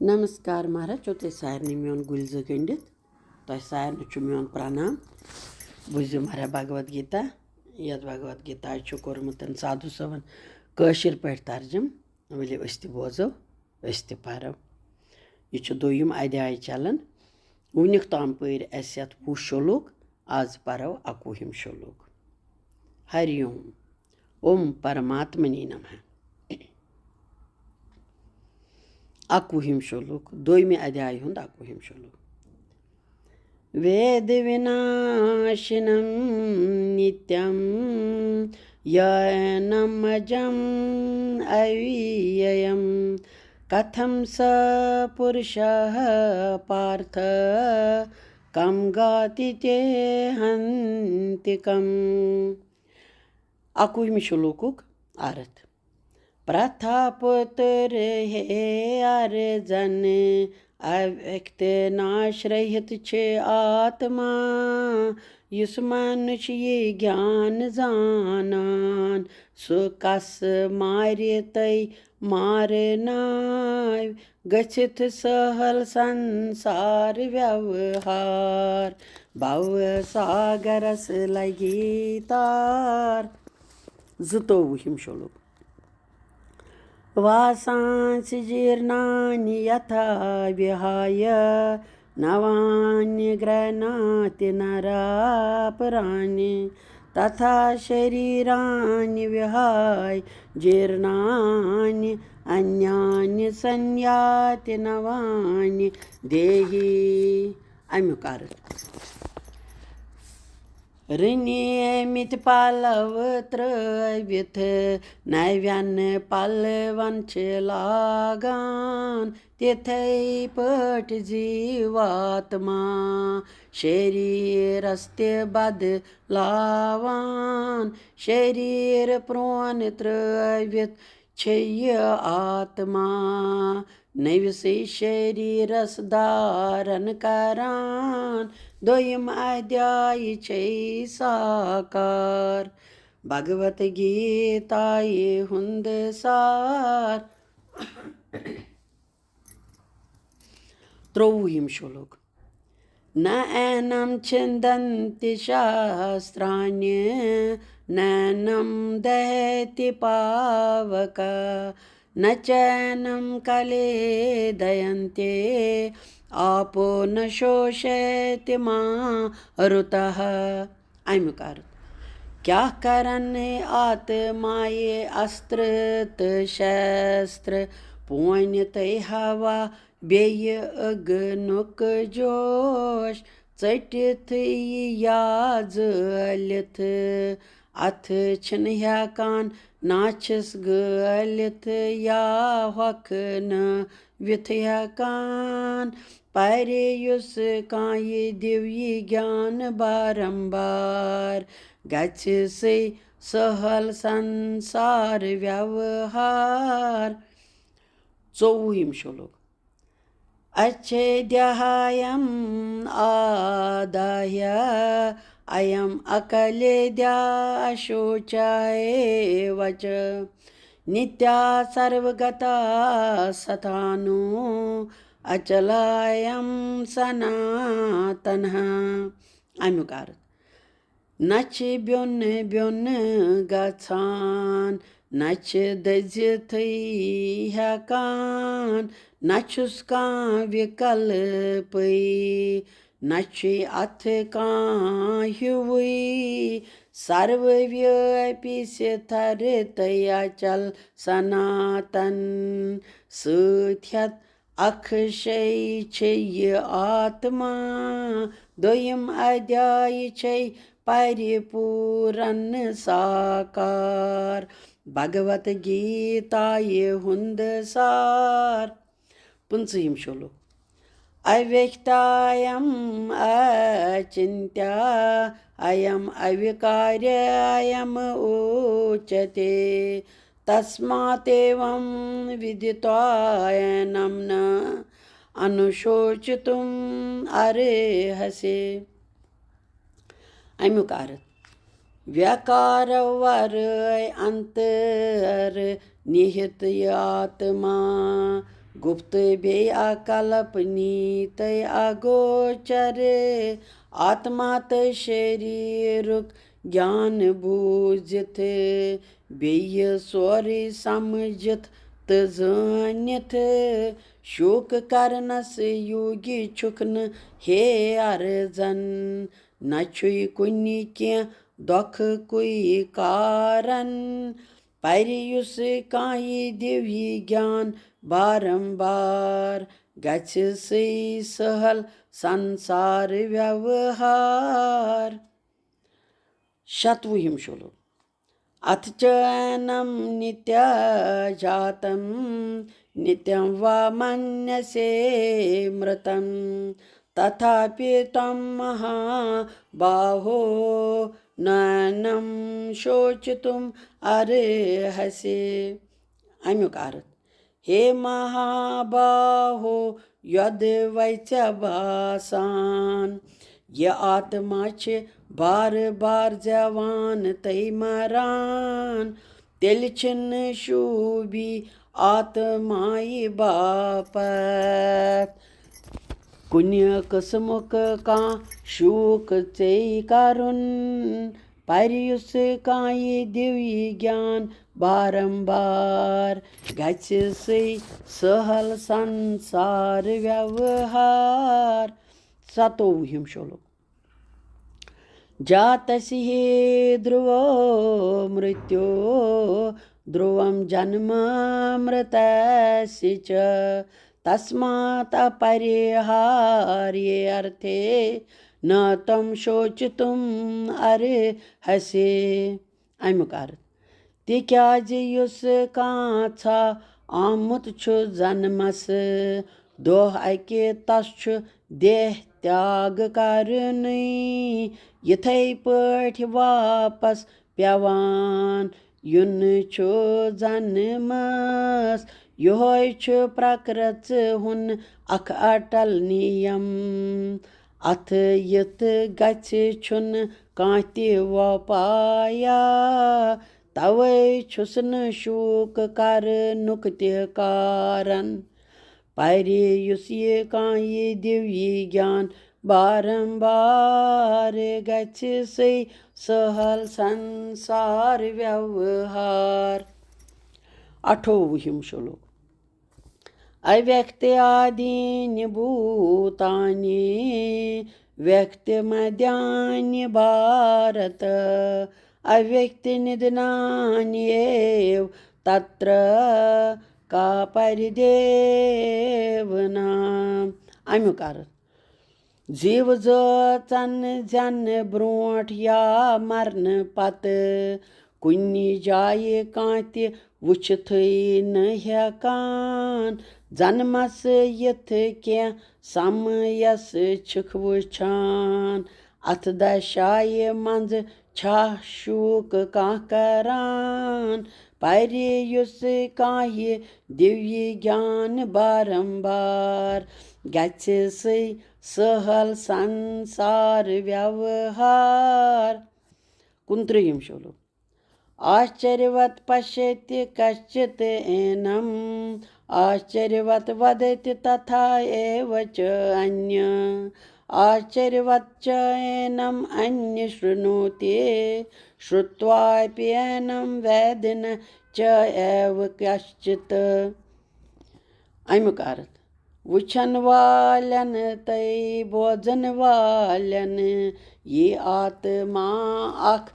नमस्कार महाराज तुम सारे मोन गुलज गंडित तुम सारे मोन प्रणाम बुझो महाराज भगवद गीता ये भगवद गीता कोर्मुत साधु सबन कशिर पे तर्जम वलियो अस बोजो अस परो यह दोयम अध्याय चलान वुनिक ताम पर अस 20 शोलूक आज परो 21 शोलूक। हरिओम ओम परमात्मने नमः। 21 शोलूक दोयमे अध्याय हुंद 21 शोलूक। वेद विनाशिनं नित्यं यनमजं अव्ययं कथं स पुरुषः पार्थ कं गाति ते हन्तिकम्। 21 शोलूकुक अर्थ। प्रथापुत्र हे अर्जन अव्यक्त नाश्रहित छे आत्मा युस मनुष्य ये ज्ञान जानान सु कस मारे तय मारनाय गच्छित सहल संसार व्यवहार भव सागरस लगी तार। 22 शोलूक। वासांसि जीर्णानि यथा विहाय नवानि गृह्णाति नरापराणि तथा शरीराणि विहाय जीर्णानि अन्यानि संयाति नवानि देहि। अमुक अर्थ। नियमित पलव त्रविथ नव्यन पलवन लागान तिथै पट जीवात्मा शरीरस्ते बदलावान शरीर प्रोन त्रविथ छय आत्मा नवसे शरीरस धारण करान। दोयम अध्याय छे साकार भगवत गीताय हुंद सार। 23 शोलूक। न एनं छिन्दन्ति शास्त्राणि नैनं दहति पावक न चैनं कलेदयन्ते आपो न शोषयति मारुतः। अमुक अर्थ। क्या करन आत्माये अस्त्र शस्त्र पोन तय हवा बेय अग्नुक जोश चटिथ या जलिथ अथ छन हेकान नाछस गलिथ या हखन विथ हेकान परे युस काये दिव्य ज्ञान बारंबार गच्छ से सहल संसार व्यवहार। 24 शोलूक। अच्छेद्यायम आदाय अयम अकलेद्या अशोचाय वच नित्या सर्वगता सतानु अचलायम सनातनः। अमुक अर्थ। नच ब्योन ब्योन गछान नच दजिथ हेकान नछुस का विकल्प नच अथ का हुई सर्वव्यापी से थर तया चल सनातन सुथ्यत अक्षय छे आत्मा। दोयम अध्याय छे परिपूर्ण साकार भगवत गीताय हुंद सार। 25 शोलूक। अव्यक्तायम अचिन्त्या अयम अविकार्य अयम उच्यते तस्मातेवं विदित्वायनं न अनुशोचितुम् अर्हसि। अमुक अर्थ। व्याकार वर अंतर निहित आत्मा गुप्त बेय अकल्पनीत अगोचर आत्मा तय शरीरुक ज्ञान बूझित बेय सोरे समझित त जानित शोक करनस योगी छुकन हे अर्जन न छुई कुनि कें दोख कोई कारण परियुस काई देवी ज्ञान बारंबार गछ से सहल संसार व्यवहार। शतवुहिम श्लोक। अथ चैनम नित्य जातम नित्यं वा मन्यसे मृतं तथापि त्वं महाबाहो नैनं शोचितुम् अर्हसि। अमियुक अर्थ। हे महाबाहो यद वैच्य बासान ये आत्मा छ बार बार जवान तै मरान तेल छिन्न शूबी आत्माई बापत कुन्य कसमुक का शूक चै करुन परियुस काई दिव्य ज्ञान बारंबार गछ से सहल संसार व्यवहार। 7वां श्लोक। जातसि हे ध्रुवो मृत्यो ध्रुवं जन्मामृतस्य च तस्मात् अपरिहार्ये अर्थे न त्वं शोचितुम् अर्हसि। अमियुक अर्थ। तिक्याज युस कांछा आमुत छु जन्मस दोह अके तस छु देह त्याग करनी यिथै पठि वापस पेवान युन छु जन्मस योहै छु प्रकृत हुन अख अटल नियम अथ यत गछ छुन कांति वपाया तवै छुस न शोक करनुक ते कारण परियुस ये कांये दिव्य ज्ञान बारंबार गछ से सहल संसार व्यवहार। 8वां श्लोक। अव्यक्त आदीनि भूतानि व्यक्तमद्यानि भारत अव्यक्त निधनानि एव तत्र का परिदेवना। अमियुक अर्थ। जीव जन जन ब्रोंठ या मरन पत कुनि जाये कांति वुछथै न हेकान जन्मस यथ कें समयस छिक वुछान अथ दशाये मंज छा शोक कां करान परियुस कांये दिव्य ज्ञान बारंबार गछ से सहल संसार व्यवहार। 29वां श्लोक। आश्चर्यवत् पश्यति कश्चित् एनम् आश्चर्यवत् वदति तथा एव च अन्य आश्चर्यवत् च एनम् अन्य शृणोति श्रुत्वापि एनं वेद न च एव कश्चित्। अमियुक अर्थ। वुछन वालन तै बोझन वालन ये आत्मा अख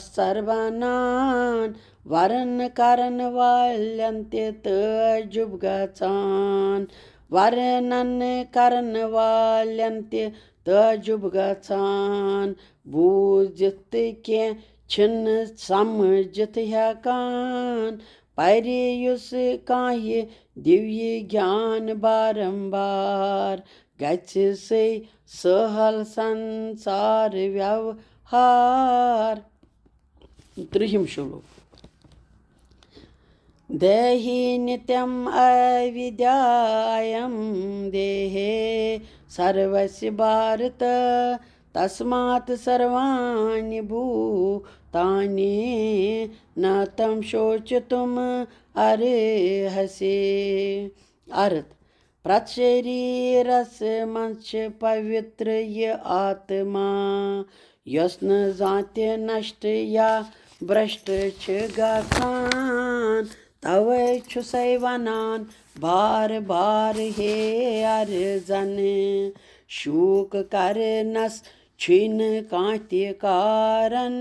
सर्वनान वरन करन वालन ते तजुब गचान वरनन करन वालन ते तजुब गचान बूझित के छिन्न समझित हेकान परियुस कांये दिव्य ज्ञान बारंबार गछ से सहल संसार व्यवहार। 30वां श्लोक। देहि नित्यम् अविद्यायं देहे सर्वस्य भारत तस्मात् सर्वाणि भूतानि न तं शोचितुम् अर्हसि। अर्थ प्रत शरीरस मंच पवित्र ये आत्मा यस न जाते नष्ट या भ्रष्ट छ गसान तवे छुसै वनान बार बार हे अर्जन शूक करनस छिन कांति कारण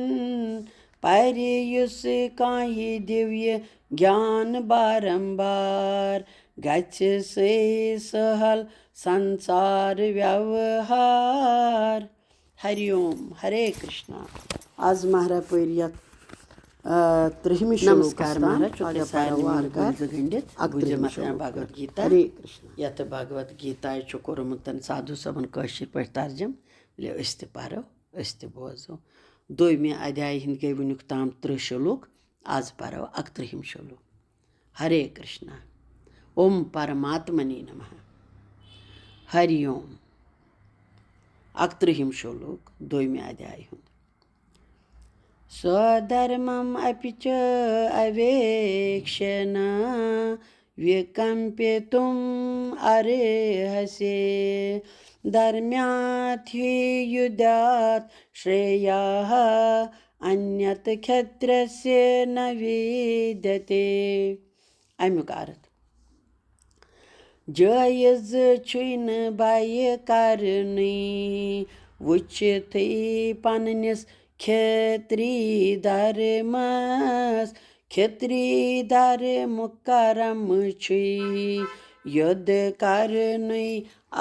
पर युस काहि दिव्य ज्ञान बारंबार गच्छ से सहल संसार व्यवहार। हरिओम हरे कृष्णा। आज महाराज पयर त्रिहिमी नमस्कार महाराज गंडित भगवत गीता हरे कृष्ण यत भगवत गीता कोर्मुत साधु सबन कशीर पे तर्जम अस परो अस बोजो दोमी अध्याय हिंद गई वनुक ताम 30 श्लोक आज परो 31 श्लोक। हरे कृष्णा। ओम परमात्मने नमः। हरि ओम 31 श्लोक दोमी अध्याय हुंद स्वधर्मम अपि च अवेक्षण विकम्पितुम अर्हसि धर्म्यात् हि युद्धात् श्रेयः अन्यत् क्षत्रस्य न विद्यते। अमुक अर्थ जायज छुन बाय करनी वुचित पन्निस क्षेत्री धर्मस क्षेत्री धर्म करम छुई युद्ध करनी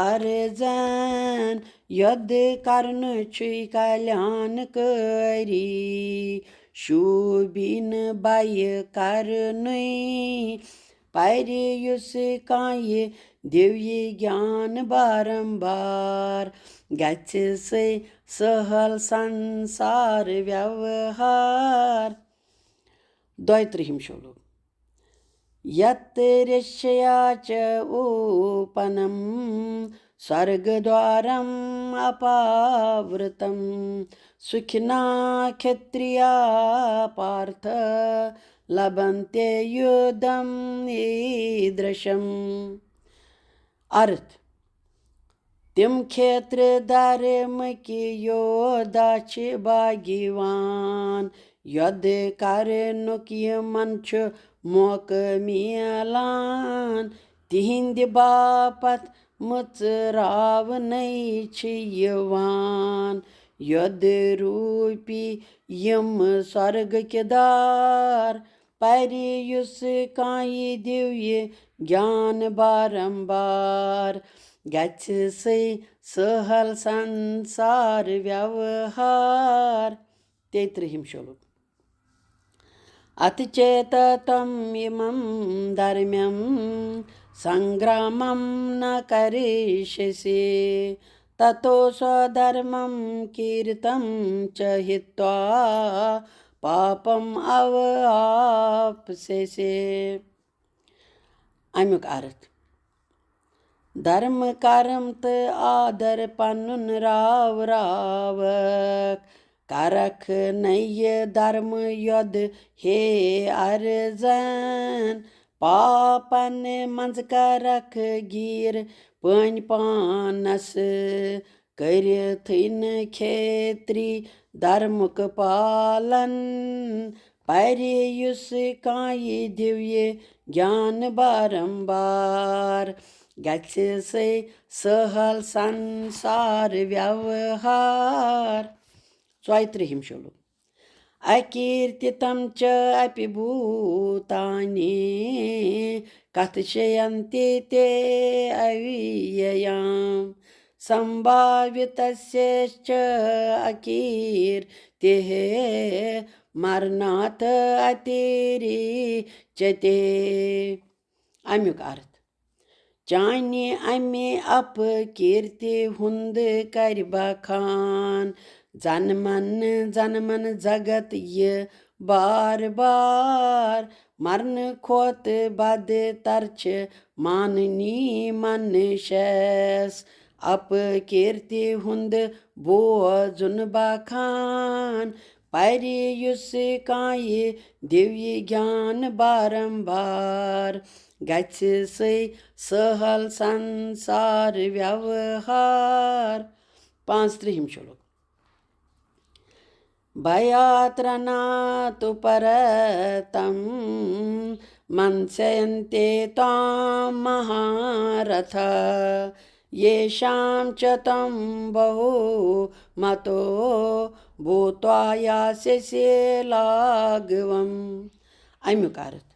अर्जन युद्ध करन छुई कल्याण करी शूबिन बाय करनी पर युस काये दिव्य ज्ञान बारंबार गच्छ से सहल संसार व्यवहार। 32 श्लोक यत् ऋष्या च उपनम स्वर्गद्वारम अपावृतम सुखिना क्षत्रिया पार्थ लभन्ते युद्धम ईदृशम। अर्थ तिम क्षेत्र धर्म के योद्धा छ भाग्यवान युद्ध करनुक यमन छ मौक मिलान तिहिंद बापत मुचरावनै छ यवान युद्ध रूपी यम स्वर्ग के द्वार पर युस काये दिव्य ज्ञान बारंबार गच्छ से सहल संसार व्यवहार। 33 श्लोक अथ चेत तम इमं धर्म्यं संग्रामं न करिष्यसि ततो स्वधर्मं कीर्तं च हित्वा पापम अवाप्स्यसि। अमुक अर्थ धर्म कर्म त आदर पन्नुन राव रावक करख नय धर्म युद्ध हे अर्जन पापन मंज करख गिर पन पानस करिथिन क्षेत्री धर्मक पालन पर युस काये दिव्य ज्ञान बारंबार गच्छ से सहल संसार व्यवहार। 34 श्लोक अकीर्तितं च अपि भूतानि कथयन्ति ते अव्ययाम् संभावितस्य च अकीर्तिः मरणात् अतिरिच्यते। अमुक अर्थ चान्य अमे अपकीर्ति हुंद कर बखान जनमन जनमन जगत ये बार बार मरण खोत बद तरछ माननी मन शैस अपकीर्ति हुंद बोजुन बखान پَرِ یُس کانٛہہ دِوہِ گیان بارمبار گژھِ سہل سنسار ویوہار 35 شلوک भयात्रनातु परतं मंस्यन्ते तां महारथा येषां च तं बहु मतो भूत्वा यास्यसे लाघवम् अमियुक अर्थ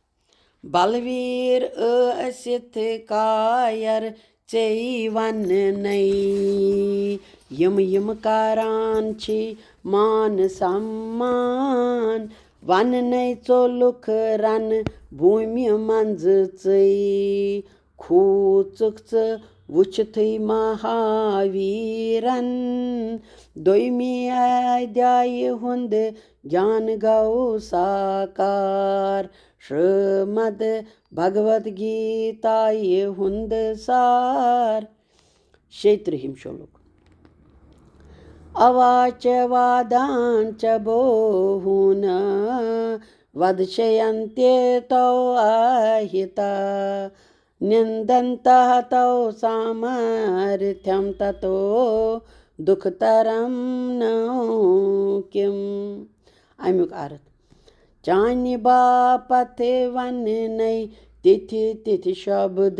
बलवीर ٲسِتھ कायर ژےٚ وننَے یِم کران چھِ مان سمان وننَے ژوٚلُکھ رن بھوٗمہِ منٛزٕ ژٕے کھوٗژُکھ ژٕ وٕچھتھٕے مہاویٖرن دوٚیمہِ ادھیایہِ ہُنٛد گیان گوٚو ساکار श्रीमद् भगवद गीताये हुंद सार 36 श्लोक अवाच वादांच बोहून वदशयन्ते तौ अहिता निन्दन्तः तौ सामर्थ्यं ततो दुःखतरं नो किम् अमियुक अर्थ चान्य बापत वननै तिथि शब्द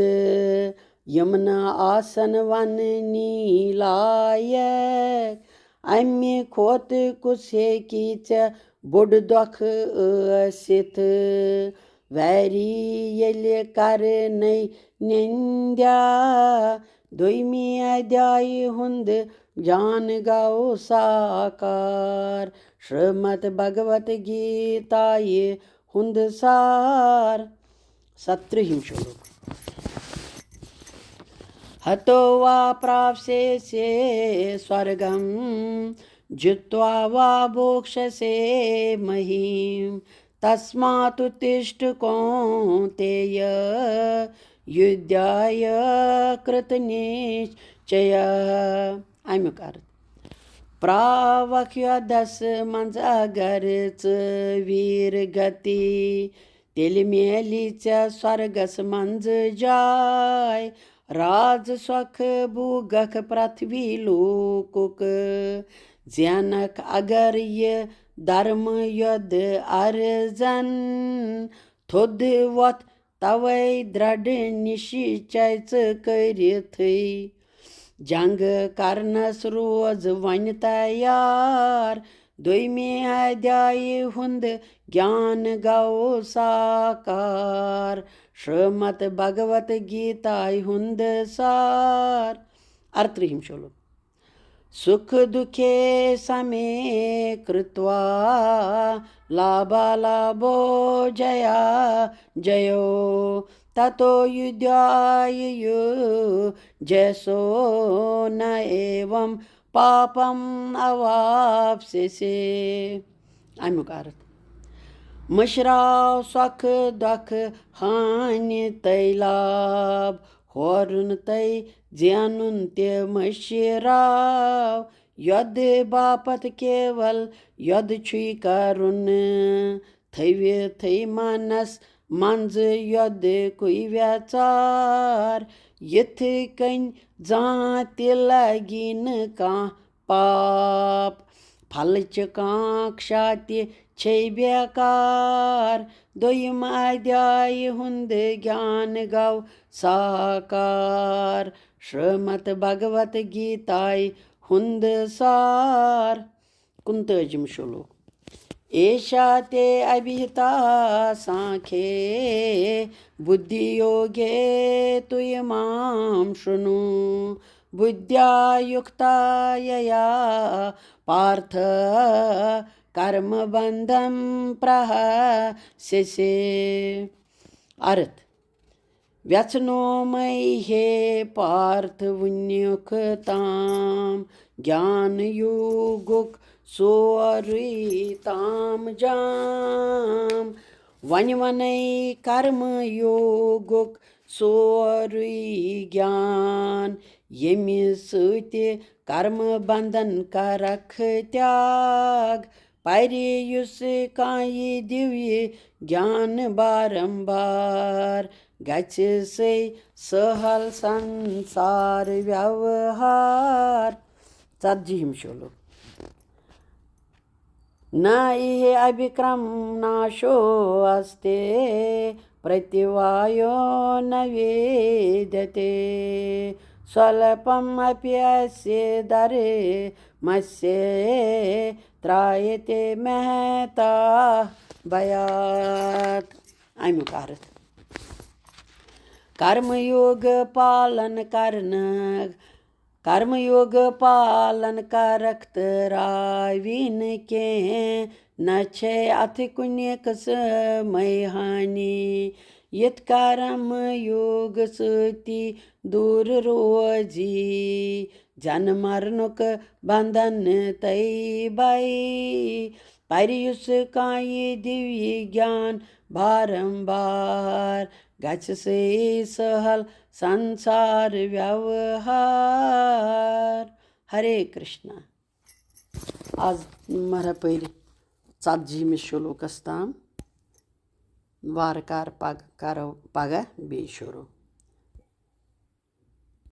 यम न आसन वननी लायक अम्य खोत कुस हेकी ژےٚ بوٚڑ دۄکھ ٲسِتھ ویری ییٚلہِ کرنَے نِندیا دوٚیمہِ ادھیایہِ ہُنٛد جان گوٚو ساکار श्रीमद् भगवद गीताये हुंद सार 17 श्लोक हतो वा प्राप्स्यसे स्वर्गं जित्वा वा भोक्ष्यसे महीं तस्मात् उत्तिष्ठ कौन्तेय युद्धाय कृतनिश्चयः अमियुक अर्थ प्रावक् युद्धस मंज अगर ژٕ वीर गति تیٚلہِ میلی ژےٚ स्वर्गس منٛز جاے راز سۄکھ بوٗگکھ پرٛتھوی لوٗکُک زینکھ اگر یہِ دھرمہٕ یُدھ ارزن تھوٚد وۄتھ توے درٛڈ نِشچے ژٕ کٔرِتھٕے جنگ کرنس روز وۄنۍ تیار دوٚیمہِ ادھیایہِ ہُنٛد گیان گوٚو ساکار श्रीमद् भगवद गीताये हुंद सार 38 श्लोक सुख दुखे समे कृत्वा लाभालाभो जया जयो ततो युद्धाय युज्यसो न एवं पापम् अवाप्स्यसे अमियुक अर्थ مٔشراو سۄکھٕ دۄکھٕ ہانہِ تَے لاب ہورُن تَے زینُن تہِ مٔشراو یۄدٕ باپتھ کیول یۄدٕ چھُے کرُن تھٲوِتھٕے منس منٛزٕ یۄدٕ کُے وٮ۪ژار یِتھٕ کٔنۍ زانٛہہ تہِ لگی نہٕ کانٛہہ پاپ پھلچہِ کانٛکشا تہِ چھے بیکار دوٚیِم ادھیایہِ ہُنٛد گیان گوٚو ساکار श्रीमद् भगवद गीताये हुंद सार 39 श्लोक एषा ते अभिहिता सांख्ये बुद्धियोगे तुयमां शृणु बुद्ध्या युक्ता यया पार्थ कर्म बंधम प्रहस्यसे अर्थ व्यसनोमय हे पार्थ वुनियुक ताम ज्ञान युगुक सोरुई ताम जाम वनै कर्म योगुक सोरुई ज्ञान येमि सति कर्म बंधन करख त्याग پَرِ یُس کانٛہہ دِوہِ گیان بارمبار گژھِ سے سہل سنسار व्यवहार 40 श्लोक न इह अभिक्रम नाशो अस्ते प्रतिवायो न वेद्यते स्वल्पम् अपि अस्य धर्मस्य त्रायते महता भयात् अमियुक अर्थ कर्मयोग पालन करक्त राविन के न छे अथ कुन्य कसमय हानि यत कर्म योग सती दूर रोजी जन मरणुक बंधन तय बाई पर युस कांय दिव्य ज्ञान बारंबार गच्छ से सहल संसार व्यवहार हरे कृष्णा आज मरा पर 40 श्लोकस ताम वारकार करो पगह बे शुरू।